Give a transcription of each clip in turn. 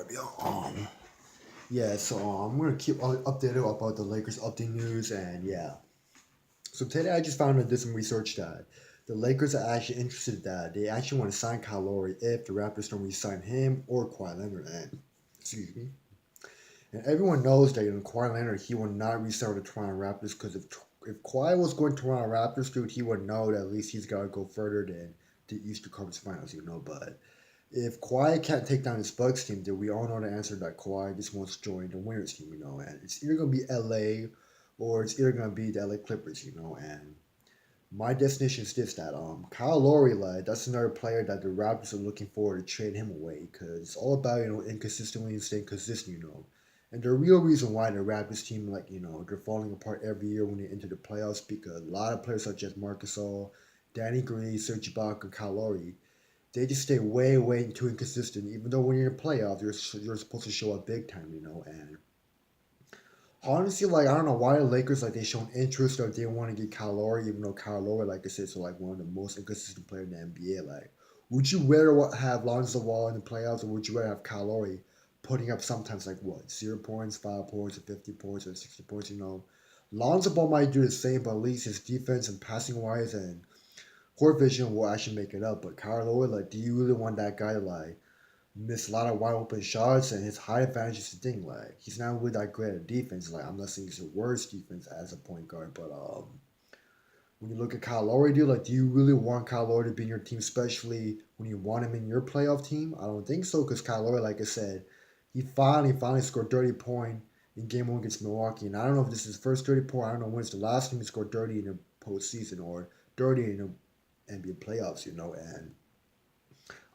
yo. Yeah, so I'm gonna keep updated about the Lakers update news, and yeah. So today I just found out, did some research that the Lakers are actually interested that they actually want to sign Kyle Lowry if the Raptors don't re-sign him or Kawhi Leonard. And excuse me. And everyone knows that Kawhi Leonard, he will not re-sign with the Toronto Raptors because if Kawhi was going to Toronto Raptors, dude, he would know that at least he's got to go further than the Eastern Conference Finals. But if Kawhi can't take down his Bucks team, then we all know the answer that Kawhi just wants to join the winners team. And it's either gonna be LA or it's either gonna be the LA Clippers. And my destination is this that Kyle Lowry, like that's another player that the Raptors are looking forward to trade him away because it's all about inconsistently and staying consistent. And the real reason why the Raptors team they're falling apart every year when they enter the playoffs because a lot of players such as Marcus All, Danny Green, Serge Ibaka, Kyle Lowry, they just stay way, way too inconsistent. Even though when you're in the playoffs, you're supposed to show up big time. And honestly, like I don't know why the Lakers like they shown interest or they want to get Kyle Lowry, even though Kyle Lowry, like I said, is like one of the most inconsistent players in the NBA. Like, would you rather have Lonzo Ball in the playoffs, or would you rather have Kyle Lowry putting up sometimes like what 0 points, 5 points, or 50 points, or 60 points? Lonzo Ball might do the same, but at least his defense and passing wise and court vision will actually make it up. But Kyle Lowry, like, do you really want that guy to like miss a lot of wide open shots? And his height advantage is the thing. Like, he's not really that great at defense. Like, I'm not saying he's the worst defense as a point guard, but when you look at Kyle Lowry, dude, like, do you really want Kyle Lowry to be in your team, especially when you want him in your playoff team? I don't think so, because Kyle Lowry, like I said, he finally scored 30 point in Game 1 against Milwaukee. And I don't know if this is his first 30 point. I don't know when it's the last time he scored 30 in the postseason or 30 in the NBA playoffs. And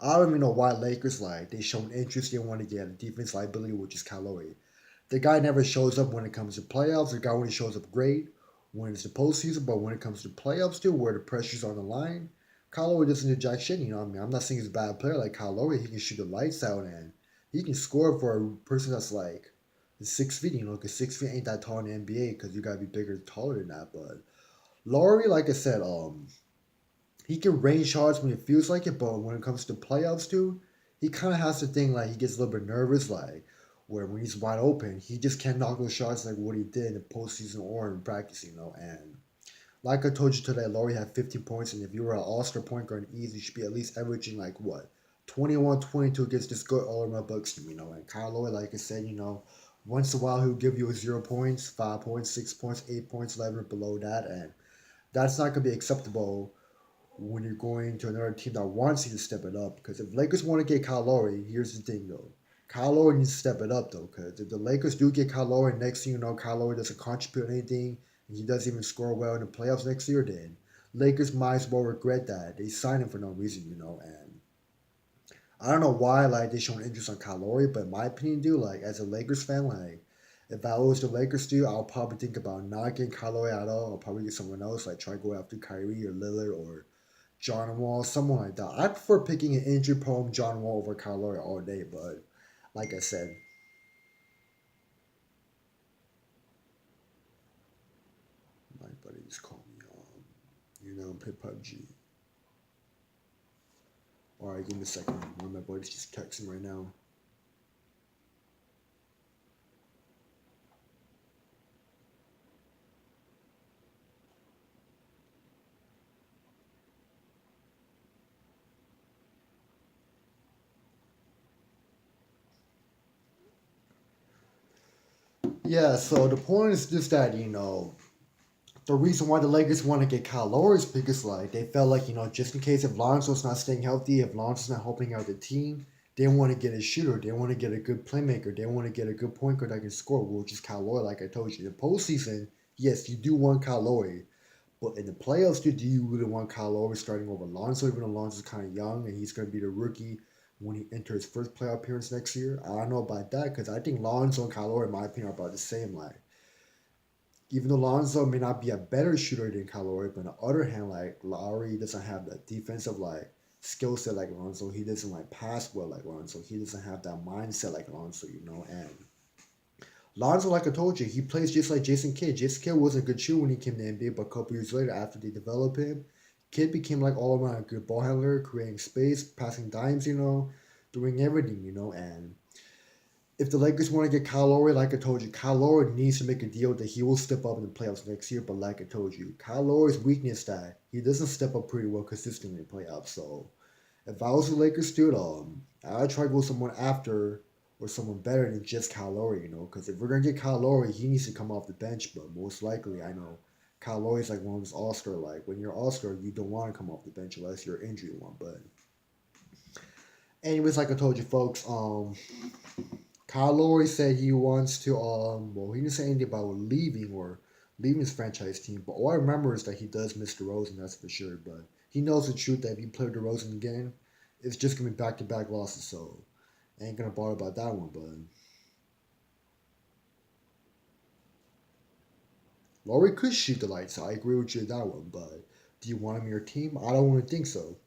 I don't even know why Lakers like they shown interest in want to get a defense liability, which is Kyle Lowry. The guy never shows up when it comes to playoffs. The guy only shows up great when it's the postseason, but when it comes to playoffs, too, where the pressure's on the line, Kyle Lowry doesn't do jack shit. I mean, I'm not saying he's a bad player like Kyle Lowry. He can shoot the lights out and he can score for a person that's like 6 feet. Because 6 feet ain't that tall in the NBA because you gotta be bigger, taller than that. But Lowry, like I said, he can range shots when it feels like it, but when it comes to playoffs too, he kind of has to think like he gets a little bit nervous, like where when he's wide open, he just can't knock those shots like what he did in the postseason or in practice. And like I told you today, Laurie had 50 points, and if you were an All-Star point guard in East, you should be at least averaging like what 21, 22 against this good all-around Bucks team. And Kyle Lowry, like I said, once in a while he'll give you a 0 points, 5 points, 6 points, 8 points, 11 or below that, and that's not gonna be acceptable when you're going to another team that wants you to step it up. Because if Lakers want to get Kyle Lowry, here's the thing though. Kyle Lowry needs to step it up though. Because if the Lakers do get Kyle Lowry, next thing you know, Kyle Lowry doesn't contribute anything, and he doesn't even score well in the playoffs next year, then Lakers might as well regret that they signed him for no reason. And I don't know why like they showing interest on Kyle Lowry, but in my opinion, dude, like as a Lakers fan, like if I was the Lakers, dude, I'll probably think about not getting Kyle Lowry at all. I'll probably get someone else, like try to go after Kyrie or Lillard or John Wall, someone like that. I prefer picking an injury prone John Wall over Kyle Lowry all day, but like I said, my buddies call me play PUBG. Alright, give me a second. One of my buddies just texting right now. Yeah, so the point is just that, the reason why the Lakers want to get Kyle Lowry is because like they felt like just in case if Lonzo's not staying healthy, if Lonzo's not helping out the team, they want to get a shooter, they want to get a good playmaker, they want to get a good point guard that can score, which is Kyle Lowry. Like I told you, in the postseason, yes, you do want Kyle Lowry, but in the playoffs, dude, do you really want Kyle Lowry starting over Lonzo? Even though Lonzo's kind of young and he's going to be the rookie when he enters his first playoff appearance next year. I don't know about that because I think Lonzo and Kyle Lowry, in my opinion, are about the same. Like even though Lonzo may not be a better shooter than Kyle Lowry, but on the other hand, like Lowry doesn't have the defensive like skill set like Lonzo. He doesn't like pass well like Lonzo. He doesn't have that mindset like Lonzo. And Lonzo, like I told you, he plays just like Jason Kidd. Jason Kidd wasn't a good shooter when he came to the NBA, but a couple years later, after they developed him, Kidd became like all around a good ball handler, creating space, passing dimes, doing everything. And if the Lakers want to get Kyle Lowry, like I told you, Kyle Lowry needs to make a deal that he will step up in the playoffs next year. But like I told you, Kyle Lowry's weakness that he doesn't step up pretty well consistently in the playoffs. So if I was the Lakers, dude, I'd try to go someone after or someone better than just Kyle Lowry, because if we're gonna get Kyle Lowry, he needs to come off the bench. But most likely, I know Kyle Lowry's like one of those All Star. Like when you're All Star, you don't want to come off the bench unless you're injury one. But anyways, like I told you, folks, Kyle Lowry said he wants to well, he didn't say anything about leaving his franchise team, but all I remember is that he does miss DeRozan, that's for sure. But he knows the truth that if he play DeRozan again, it's just gonna be back to back losses, so I ain't gonna bother about that one. But Lowry could shoot the lights out. I agree with you on that one, but do you want him in your team? I don't want to think so.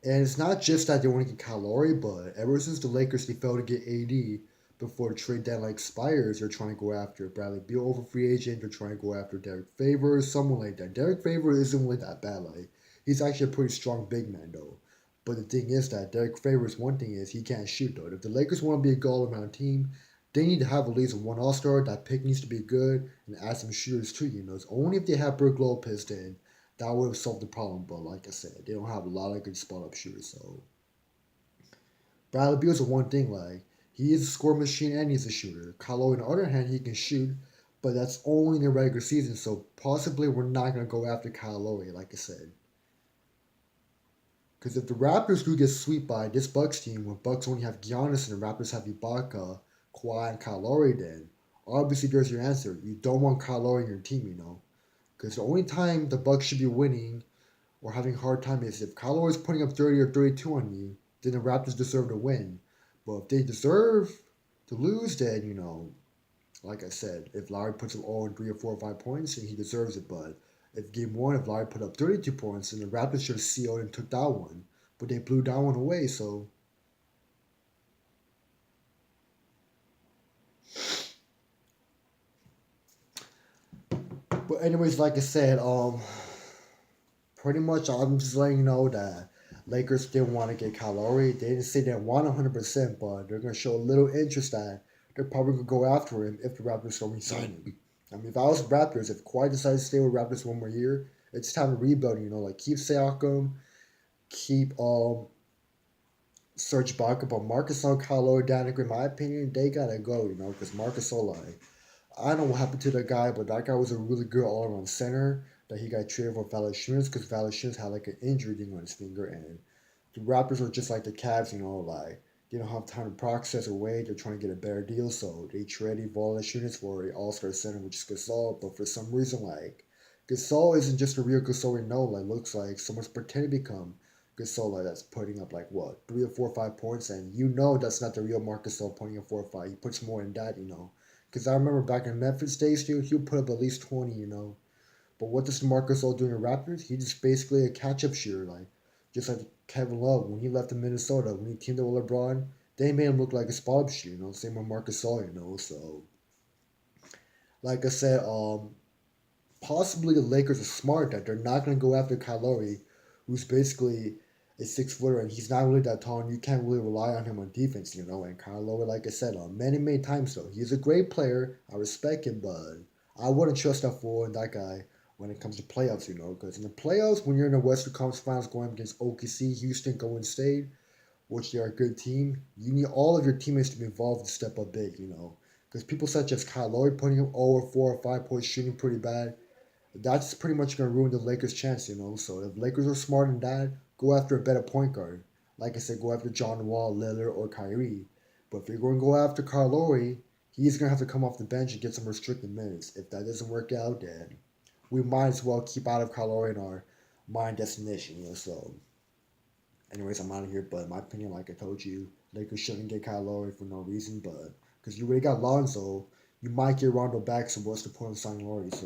And it's not just that they want to get Kyle Lowry, but ever since the Lakers they failed to get AD before the trade deadline expires, they're trying to go after Bradley Beal over free agent. They're trying to go after Derek Favors, someone like that. Derek Favors isn't really that bad. Like he's actually a pretty strong big man though. But the thing is that Derek Favors, one thing is he can't shoot though. If the Lakers want to be a goal around team, they need to have at least one All Star. That pick needs to be good and add some shooters too. It's only if they have Brook Lopez then that would have solved the problem. But like I said, they don't have a lot of good spot up shooters. So Bradley Beal's the one thing. Like he is a score machine and he's a shooter. Carlo, on the other hand, he can shoot, but that's only in the regular season. So possibly we're not gonna go after Kyle Lowry, like I said. Because if the Raptors do get swept by this Bucks team, when Bucks only have Giannis and the Raptors have Ibaka, Kawhi, and Kyle Lowry, then obviously there's your answer. You don't want Kyle Lowry in your team. Because the only time the Bucks should be winning or having a hard time is if Kylo is putting up 30 or 32 on you, then the Raptors deserve to win. But if they deserve to lose, then, like I said, if Lowry puts up all in 3 or 4 or 5 points, then he deserves it. But if game one, if Lowry put up 32 points, then the Raptors should have sealed and took that one. But they blew that one away, so. But anyways, like I said, pretty much I'm just letting you know that Lakers didn't want to get Kyle Lowry. They didn't say they want 100%, but they're going to show a little interest that they're probably going to go after him if the Raptors don't resign him. I mean, if I was the Raptors, if Kawhi decides to stay with Raptors one more year, it's time to rebuild. Like keep Siakam, keep Serge Ibaka, but Marcus on Kyle Lowry, Danica, in my opinion, they gotta go. Because Marcus like I don't know what happened to that guy, but that guy was a really good all around center that he got traded for Valanciunas because Valanciunas had like an injury thing on his finger, and the Raptors were just like the Cavs, like they don't have time to process or wait. They're trying to get a better deal, so they traded Valanciunas for an All Star center, which is Gasol. But for some reason, like Gasol isn't just a real Gasol we know. Like looks like someone's pretending to become Gasol that's putting up like what 3 or 4 or 5 points, and that's not the real Marc Gasol putting up 4 or 5. He puts more than that. Because I remember back in Memphis days, dude, he would put up at least 20. But what does Marcus all do in the Raptors? He's just basically a catch-up shooter, like just like Kevin Love when he left in Minnesota, when he teamed up with LeBron, they made him look like a spot-up shooter. Same with Marcus All. So like I said, possibly the Lakers are smart that they're not gonna go after Kyle Lowry, who's basically a 6 footer and he's not really that tall and you can't really rely on him on defense. And Kyle Lowry, like I said, many times though, he's a great player. I respect him, but I wouldn't trust that fool and that guy when it comes to playoffs. Because in the playoffs, when you're in the Western Conference Finals going against OKC, Houston, Golden State, which they are a good team, you need all of your teammates to be involved and step up big. Because people such as Kyle Lowry putting him over 4 or 5 points, shooting pretty bad, that's pretty much going to ruin the Lakers' chance. So if Lakers are smart in that, go after a better point guard. Like I said, go after John Wall, Lillard, or Kyrie. But if you're going to go after Kyle Lowry, he's going to have to come off the bench and get some restricted minutes. If that doesn't work out, then we might as well keep out of Kyle Lowry in our mind destination. So, anyways, I'm out of here. But in my opinion, like I told you, Lakers shouldn't get Kyle Lowry for no reason. But because you already got Lonzo, you might get Rondo back. So what's the point of signing Lowry? So